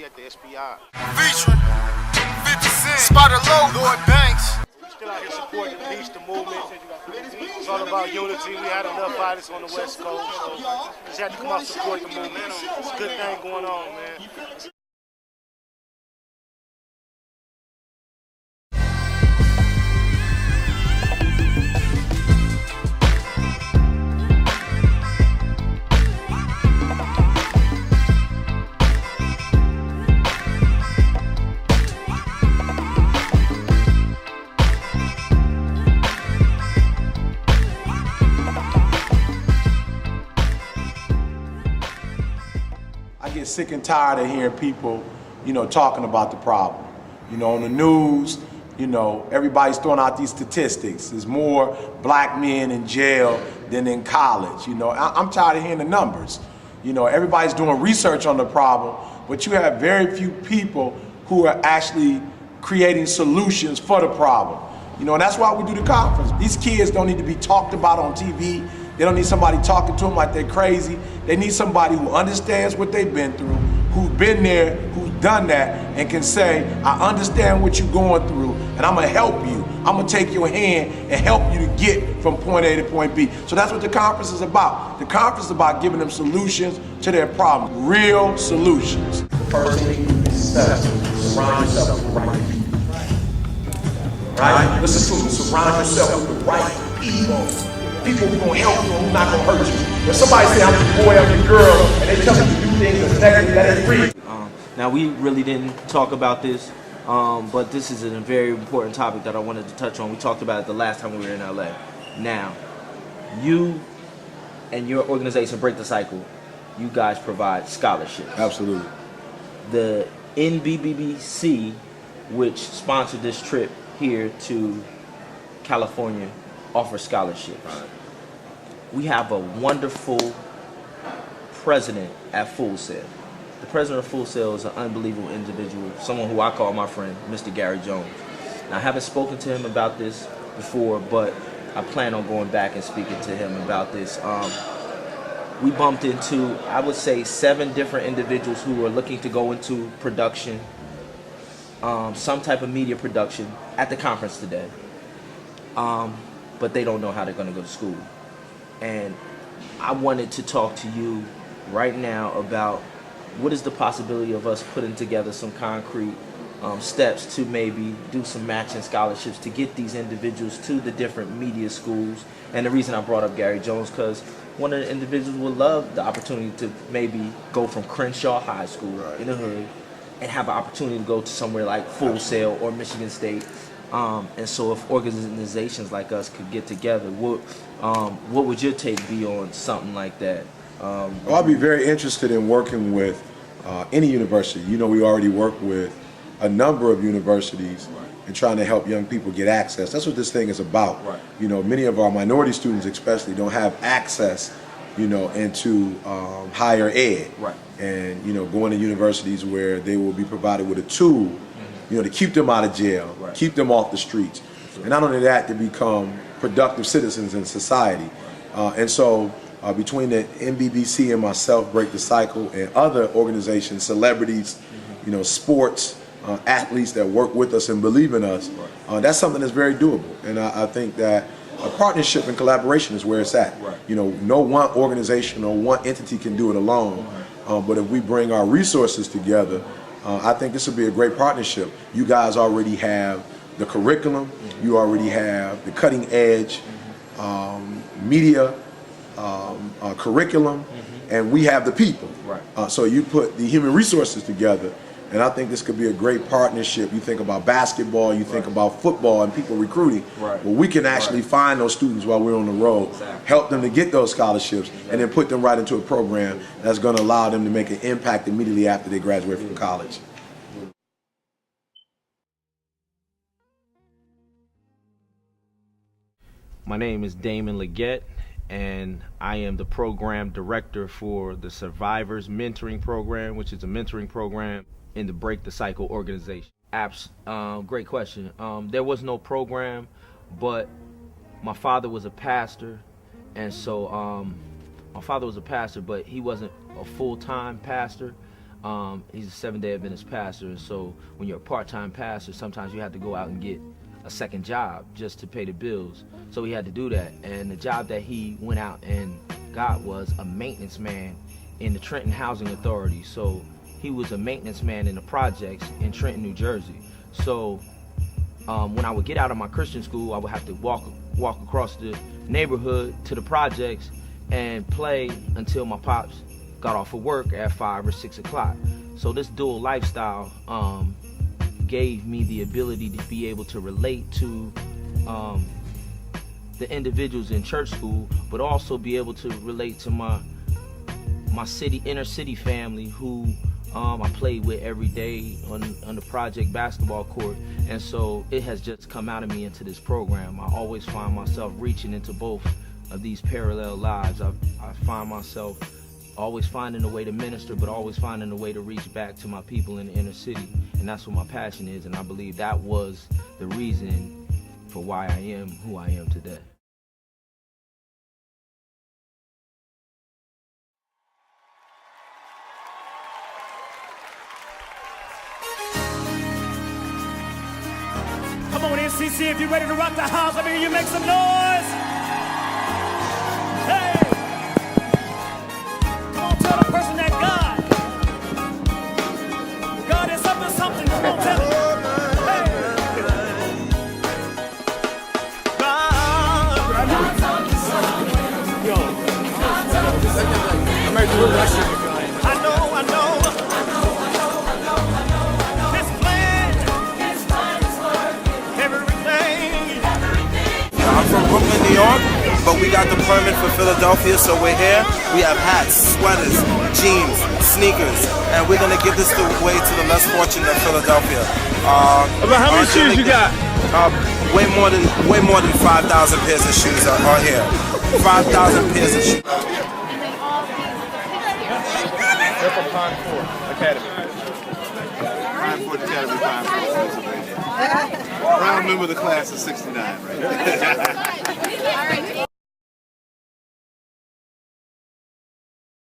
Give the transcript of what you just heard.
especially at the SPI. Featuring 50 Cent, Spider Low, Lloyd Banks. We still out here supporting the peace, the movement. It's all about unity. We had enough fighters on the West Coast, so just had to come out and support the movement. It's a good thing going on, man. I get sick and tired of hearing people, talking about the problem. On the news, everybody's throwing out these statistics. There's more black men in jail than in college. I'm tired of hearing the numbers. Everybody's doing research on the problem, but you have very few people who are actually creating solutions for the problem. And that's why we do the conference. These kids don't need to be talked about on TV. They don't need somebody talking to them like they're crazy. They need somebody who understands what they've been through, who's been there, who's done that, and can say, I understand what you're going through, and I'm gonna help you. I'm gonna take your hand and help you to get from point A to point B. So that's what the conference is about. The conference is about giving them solutions to their problems, real solutions. The first thing you do is surround yourself with the right people. Right? Listen to me, surround yourself with the right people. People who gonna help you and who not gonna hurt you. If somebody say I'm your boy, I'm your girl, and they tell you to do things that's negative, that is free. Now we really didn't talk about this, but this is a very important topic that I wanted to touch on. We talked about it the last time we were in LA. Now, you and your organization, Break the Cycle, you guys provide scholarships. Absolutely. The NBBC, which sponsored this trip here to California, offers scholarships. Right. We have a wonderful president at Full Sail. The president of Full Sail is an unbelievable individual, someone who I call my friend, Mr. Gary Jones. Now, I haven't spoken to him about this before, but I plan on going back and speaking to him about this. We bumped into, I would say, 7 different individuals who are looking to go into production, some type of media production at the conference today. But they don't know how they're going to go to school. And I wanted to talk to you right now about what is the possibility of us putting together some concrete steps to maybe do some matching scholarships to get these individuals to the different media schools. And the reason I brought up Gary Jones, because one of the individuals would love the opportunity to maybe go from Crenshaw High School in the hood and have an opportunity to go to somewhere like Full Sail or Michigan State. And so if organizations like us could get together, what would your take be on something like that? Well, I'd be very interested in working with any university. We already work with a number of universities and trying to help young people get access. That's what this thing is about. Right. Many of our minority students especially don't have access, into higher ed. Right. And, going to universities where they will be provided with a tool to keep them out of jail, right, keep them off the streets. Sure. And not only that, to become productive citizens in society. And so between the NBBC and myself, Break the Cycle, and other organizations, celebrities, sports, athletes that work with us and believe in us, that's something that's very doable. And I think that a partnership and collaboration is where it's at. Right. No one organization or one entity can do it alone. But if we bring our resources together, I think this would be a great partnership. You guys already have the curriculum, you already have the cutting edge media curriculum, and we have the people. Right. So you put the human resources together, and I think this could be a great partnership. You think about basketball, you think about football and people recruiting. Right. Well, we can actually find those students while we're on the road, help them to get those scholarships, and then put them right into a program that's going to allow them to make an impact immediately after they graduate from college. My name is Damon Leggett, and I am the program director for the Survivors Mentoring Program, which is a mentoring program in the Break the Cycle organization. Great question. There was no program, but my father was a pastor, and so my father was a pastor, but he wasn't a full-time pastor. He's a Seventh-day Adventist pastor, and so when you're a part-time pastor, sometimes you have to go out and get a second job just to pay the bills. So he had to do that, and the job that he went out and got was a maintenance man in the Trenton Housing Authority. So he was a maintenance man in the projects in Trenton, New Jersey. So when I would get out of my Christian school, I would have to walk across the neighborhood to the projects and play until my pops got off of work at 5 or 6 o'clock. So this dual lifestyle gave me the ability to be able to relate to the individuals in church school, but also be able to relate to my inner city family who I played with every day on the project basketball court. And so it has just come out of me into this program. I always find myself reaching into both of these parallel lives. I find myself always finding a way to minister, but always finding a way to reach back to my people in the inner city. And that's what my passion is, and I believe that was the reason for why I am who I am today. Come on, NCC, if you're ready to rock the house, I mean, you make some noise. Hey! Come on, tell the person that God is up to something. Come on, tell him. Hey! Yo. I know. I'm from Brooklyn, New York, but we got the permit for Philadelphia, so we're here. We have hats, sweaters, jeans, sneakers, and we're gonna give this away to the less fortunate of Philadelphia. About how many shoes you got? Way more than 5,000 pairs of shoes are here. 5,000 pairs of shoes. They're from Pine Court Academy. Pine Court Academy, Pine Court. Proud member of the class of '69, right?